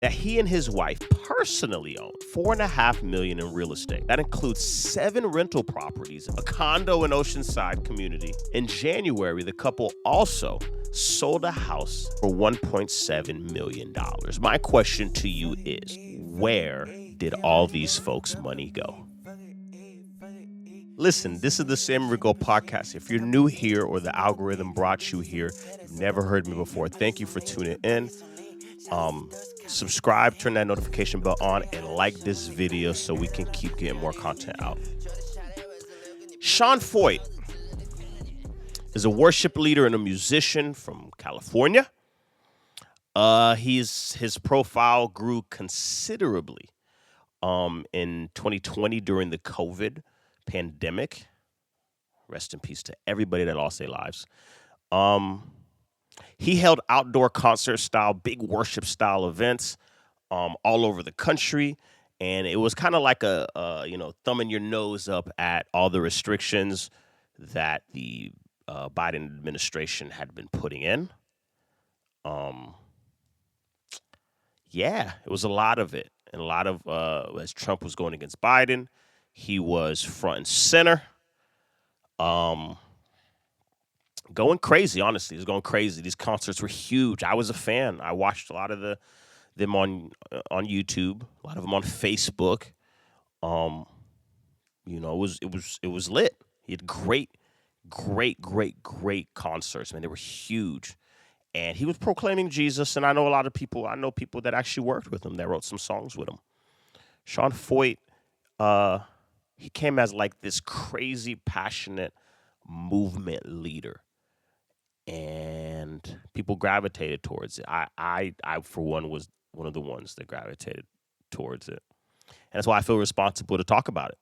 that he and his wife personally own 4.5 million in real estate. That includes 7 rental properties, a condo in Oceanside community. In January, the couple also sold a house for $1.7 million. My question to you is, where did all these folks' money go? Listen, this is the Sammy Rigaud podcast. If you're new here or the algorithm brought you here, you've never heard me before, thank you for tuning in. Subscribe, turn that notification bell on, and like this video so we can keep getting more content out. Sean Feucht is a worship leader and a musician from California. His profile grew considerably in 2020 during the COVID pandemic. Rest in peace to everybody that lost their lives. He held outdoor concert style, big worship style events all over the country. And it was kind of like a thumbing your nose up at all the restrictions that the Biden administration had been putting in. It was a lot of it. And a lot of, as Trump was going against Biden, he was front and center. Going crazy, honestly. It was going crazy. These concerts were huge. I was a fan. I watched a lot of them on YouTube, a lot of them on Facebook. It was lit. He had great concerts, man. They were huge. And he was proclaiming Jesus, and I know people that actually worked with him, that wrote some songs with him. Sean Feucht, he came as like this crazy, passionate movement leader. And people gravitated towards it. I for one, was one of the ones that gravitated towards it. And that's why I feel responsible to talk about it.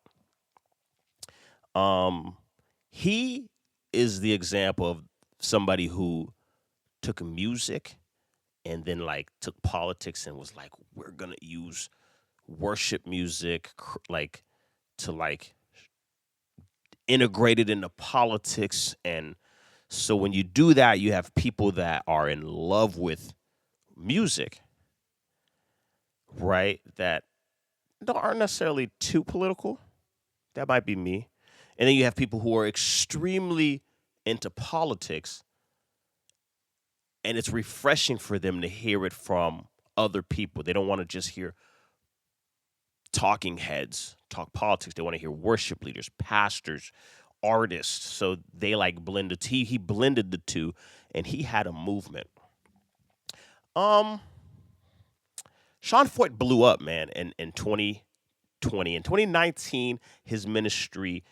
He is the example of somebody who took music and then like took politics and was like, we're going to use worship music to integrate it into politics. And so when you do that, you have people that are in love with music, right, that aren't necessarily too political. That might be me. And then you have people who are extremely into politics, and it's refreshing for them to hear it from other people. They don't want to just hear talking heads talk politics. They want to hear worship leaders, pastors, artists. So they like blended. He blended the two, and he had a movement. Sean Feucht blew up, man, in 2020. In 2019, his ministry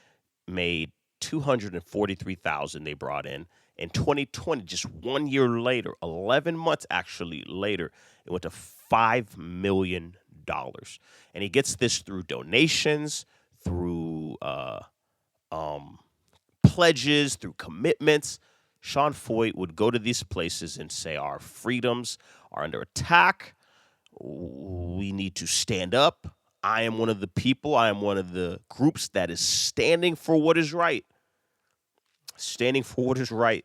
made $243,000 they brought in. In 2020, just 1 year later, 11 months actually later, it went to $5 million. And he gets this through donations, through pledges, through commitments. Sean Feucht would go to these places and say, our freedoms are under attack. We need to stand up. I am one of the people. I am one of the groups that is standing for what is right. Standing for what is right.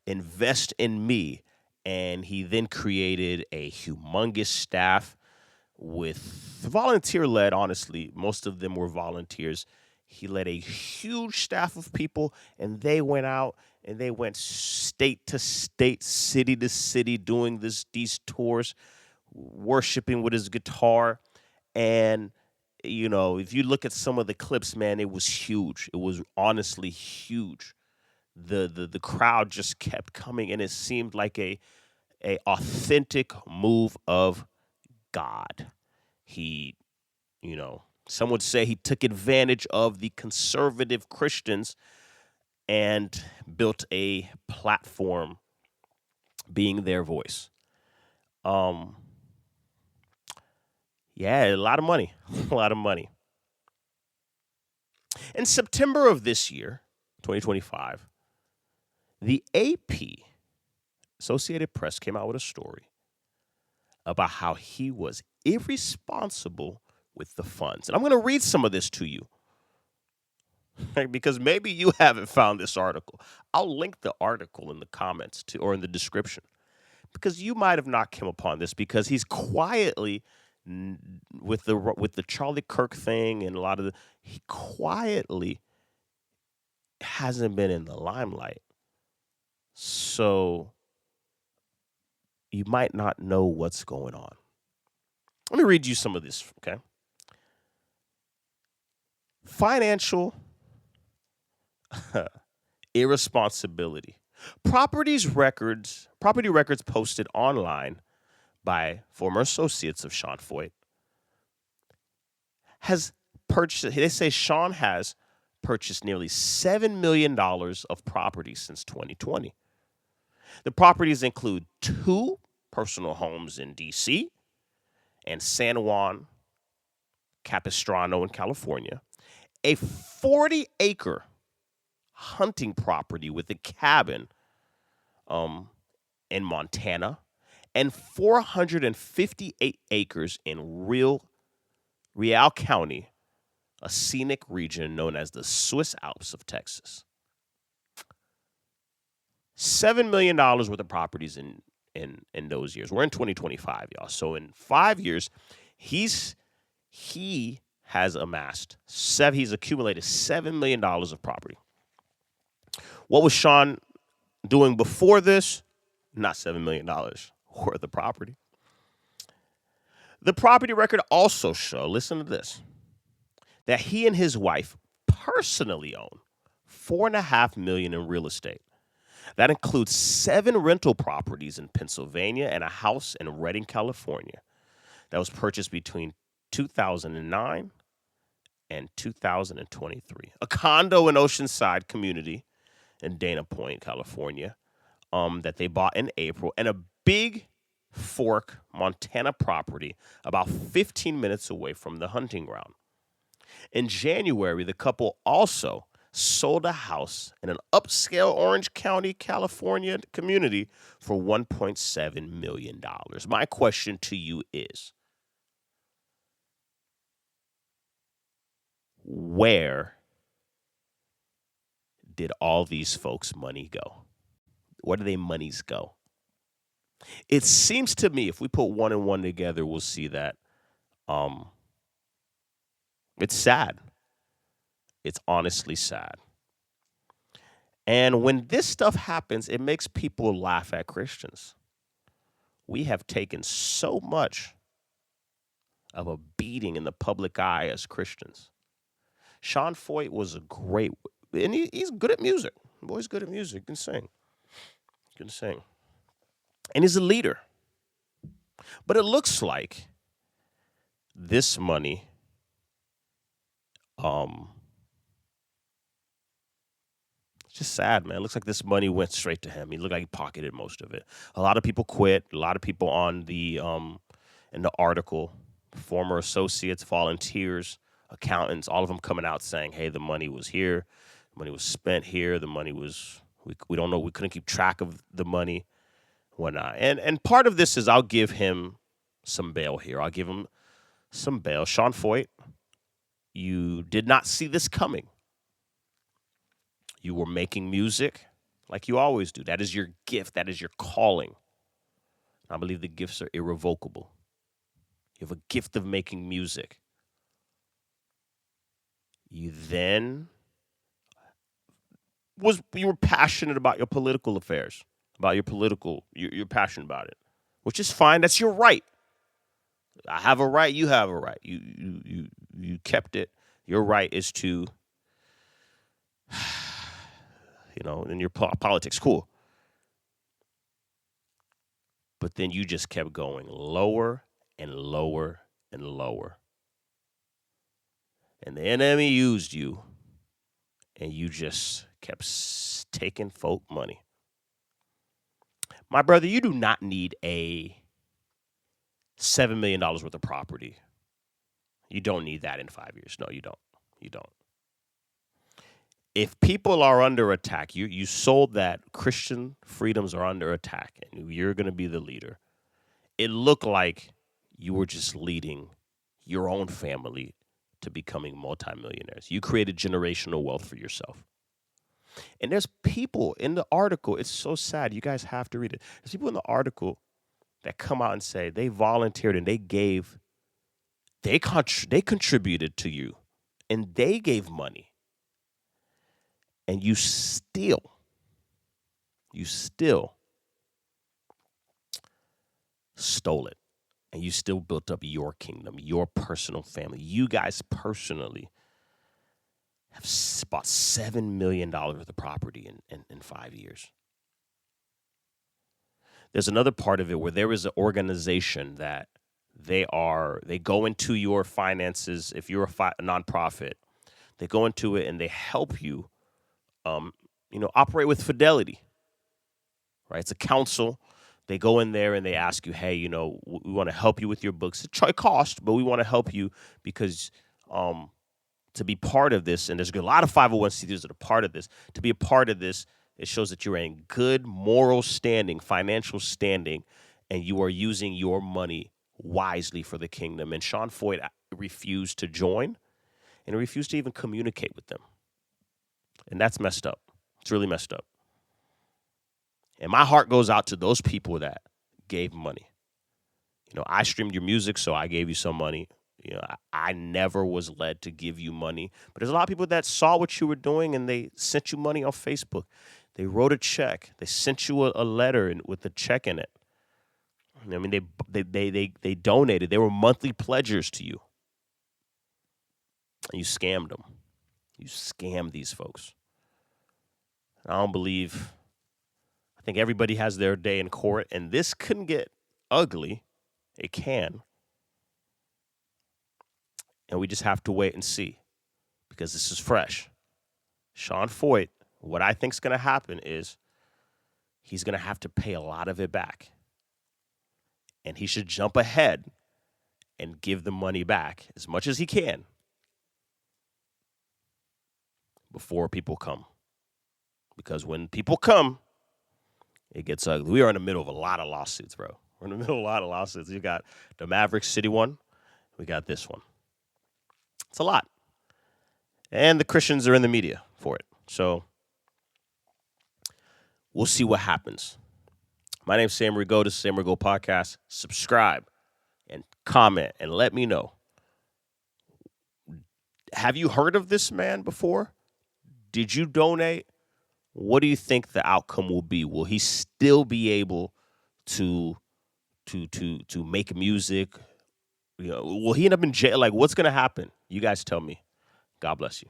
Invest in me. And he then created a humongous staff with volunteer-led, honestly. Most of them were volunteers. He led a huge staff of people, and they went out and they went state to state, city to city, doing these tours, worshiping with his guitar. And, if you look at some of the clips, man, it was huge. It was honestly huge. The crowd just kept coming, and it seemed like a authentic move of God. He, some would say he took advantage of the conservative Christians and built a platform being their voice. A lot of money, a lot of money. In September of this year, 2025, the AP, Associated Press, came out with a story about how he was irresponsible with the funds. And I'm going to read some of this to you, because maybe you haven't found this article. I'll link the article in the comments or in the description. because you might have not come upon this because he's quietly with the Charlie Kirk thing and a lot of he quietly hasn't been in the limelight. So you might not know what's going on. Let me read you some of this, okay? Financial irresponsibility. Property records posted online by former associates of Sean Feucht has purchased, they say Sean has purchased nearly $7 million of property since 2020. The properties include 2 personal homes in D.C. and San Juan Capistrano in California, a 40-acre hunting property with a cabin in Montana, and 458 acres in Rigaud County, a scenic region known as the Swiss Alps of Texas. $7 million worth of properties in those years. We're in 2025, y'all. So in 5 years, he has amassed he's accumulated $7 million of property. What was Sean doing before this? Not $7 million worth of property. The property record also shows, listen to this, that he and his wife personally own $4.5 million in real estate. That includes 7 rental properties in Pennsylvania and a house in Redding, California, that was purchased between 2009 and 2023. A condo in Oceanside community in Dana Point, California, that they bought in April, and a Big Fork, Montana property about 15 minutes away from the hunting ground. In January, the couple also sold a house in an upscale Orange County, California community for $1.7 million. My question to you is, where did all these folks' money go? Where do their monies go? It seems to me, if we put one and one together, we'll see that it's sad. It's honestly sad. And when this stuff happens, it makes people laugh at Christians. We have taken so much of a beating in the public eye as Christians. Sean Feucht was a great, and he's good at music. The boy's good at music. Can sing. Can sing. And he's a leader. But it looks like this money, it's just sad, man. It looks like this money went straight to him. He looked like he pocketed most of it. A lot of people quit. A lot of people on the in the article, former associates, volunteers, accountants, all of them coming out saying, hey, the money was here. The money was spent here. The money was, we don't know. We couldn't keep track of the money. Whatnot. And part of this is I'll give him some bail here. I'll give him some bail. Sean Feucht, you did not see this coming. You were making music like you always do. That is your gift. That is your calling. I believe the gifts are irrevocable. You have a gift of making music. You then you were passionate about your political affairs, about your political, you're passionate about it, which is fine. That's your right. I have a right. You have a right. You kept it. Your right is to, in your politics, cool. But then you just kept going lower and lower and lower. And the enemy used you, and you just kept taking folk money. My brother, you do not need a $7 million worth of property. You don't need that in 5 years. No, you don't. You don't. If people are under attack, you sold that Christian freedoms are under attack, and you're going to be the leader. It looked like you were just leading your own family to becoming multimillionaires. You created generational wealth for yourself. And there's people in the article. It's so sad. You guys have to read it. There's people in the article that come out and say they volunteered and they contributed to you and they gave money and you still stole it and you still built up your kingdom, your personal family. You guys personally have bought $7 million worth of property in 5 years. There's another part of it where there is an organization that they go into your finances. If you're a nonprofit, they go into it and they help you, operate with fidelity, right? It's a council. They go in there and they ask you, hey, we want to help you with your books. It cost, but we want to help you because to be part of this, and there's a lot of 501c3s that are part of this. To be a part of this, it shows that you're in good moral standing, financial standing, and you are using your money wisely for the kingdom. And Sean Feucht refused to join, and he refused to even communicate with them. And that's messed up. It's really messed up. And my heart goes out to those people that gave money. I streamed your music, so I gave you some money. I never was led to give you money. But there's a lot of people that saw what you were doing and they sent you money on Facebook. They wrote a check. They sent you a letter with a check in it. I mean, they donated. They were monthly pledgers to you. And you scammed them. You scammed these folks. I think everybody has their day in court, and this can get ugly. It can. And we just have to wait and see because this is fresh. Sean Feucht, what I think is going to happen is he's going to have to pay a lot of it back. And he should jump ahead and give the money back as much as he can before people come. Because when people come, it gets ugly. We are in the middle of a lot of lawsuits, bro. We're in the middle of a lot of lawsuits. You got the Maverick City one. We got this one. It's a lot. And the Christians are in the media for it. So we'll see what happens. My name's Sam Rigaud. This is Sam Rigaud Podcast. Subscribe and comment and let me know. Have you heard of this man before? Did you donate? What do you think the outcome will be? Will he still be able to make music? Will he end up in jail? Like, what's going to happen? You guys tell me. God bless you.